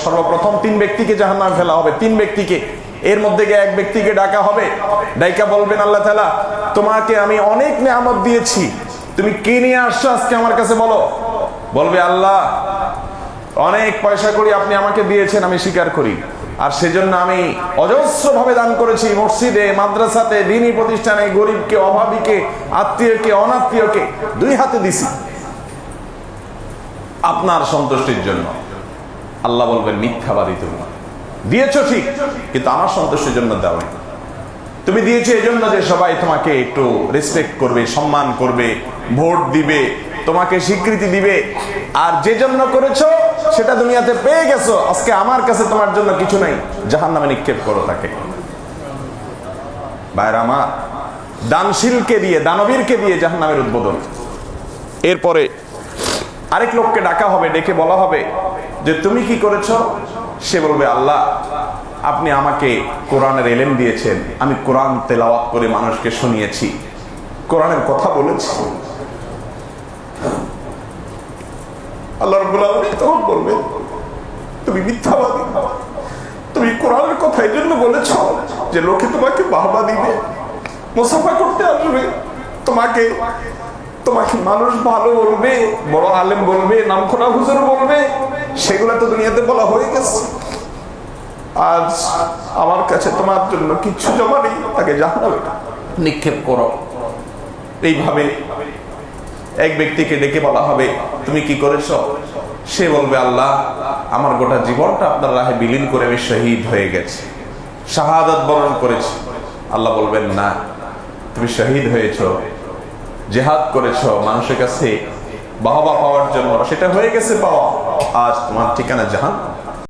সর্বপ্রথম 3 ব্যক্তিকে জাহান্নামে ফেলা হবে, 3 ব্যক্তিকে। এর মধ্যে গিয়ে এক ব্যক্তিকে ডাকা হবে, ডাইকা বলবেন আল্লাহ তাআলা, তোমাকে আমি অনেক নিয়ামত দিয়েছি, তুমি কি নিয়ে আসছো আজকে আমার কাছে বলো। বলবে, আল্লাহ অনেক পয়সা করি আপনি আমাকে দিয়েছেন, আমি স্বীকার করি, আর সেজন্য আমি অজস্র ভাবে দান করেছি, মসজিদে, মাদ্রাসাতে, দ্বীনি প্রতিষ্ঠানে, গরিবকে, অভাবীকে, আত্মীয়কে, অনাত্মীয়কে 2 হাতে দিছি আপনার সন্তুষ্টির জন্য। আল্লাহ বলবেন, মিথ্যাবাদী তুমি, দিয়েছো ঠিক, কিন্তু আমার সন্তুষ্টির জন্য দাও না। তুমি দিয়েছো এই জন্য যে সবাই তোমাকে একটু রেসপেক্ট করবে, সম্মান করবে, ভোট দিবে, তোমাকে স্বীকৃতি দিবে, আর যে জন্য করেছো সেটা দুনিয়াতে পেয়ে গেছো, আজকে আমার কাছে তোমার জন্য কিছু নাই, জাহান্নামে নিক্ষেপ করো তাকে। ভাইরা আমার, দানশীলকে দিয়ে, দানবীরকে দিয়ে জাহান্নামের উদ্বোধন। এরপরে আরেক লোককে ডাকা হবে, ডেকে বলা হবে যে তুমি কি করেছো? সে বলবে, আল্লাহ আপনি আমাকে কোরআনের ইলম দিয়েছেন, আমি কোরআন তেলাওয়াত করে মানুষকে শুনিয়েছি, কোরআনের কথা বলেছি। আল্লাহ রাব্বুল আলামিন তখন বলবে, তুমি মিথ্যাবাদী, তুমি কোরআনের কথা এই জন্য বলেছো যে লোকে তোমাকে বাহবা দিবে, মুসাফা করতে আসবে, তোমাকে তোমাকে মানুষ ভালো বলবে, বড় আলেম বলবে, নামখোনা হুজুর বলবে, সেগুলো তো দুনিয়াতে বলা হয়ে গেছে। আজ আমার কাছে তোমার জন্য কিচ্ছু জমা নেই, তাকে জাহান্নামে নিক্ষেপ করো। এইভাবে এক ব্যক্তিকে ডেকে বলা হবে, তুমি কি করেছো? সে বলবে, আল্লাহ আমার গোটা জীবনটা আপনার রাহে বিলীন করে আমি শহীদ হয়ে গেছি, শাহাদাত বরণ করেছি। আল্লাহ বলবেন, না, তুমি শহীদ হয়েছো, জিহাদ করেছো মানুষের কাছে বাহবা পাওয়ার জন্য, সেটা হয়ে গেছে পাওয়া, আজ তোমার ঠিকানা জাহান্নাম।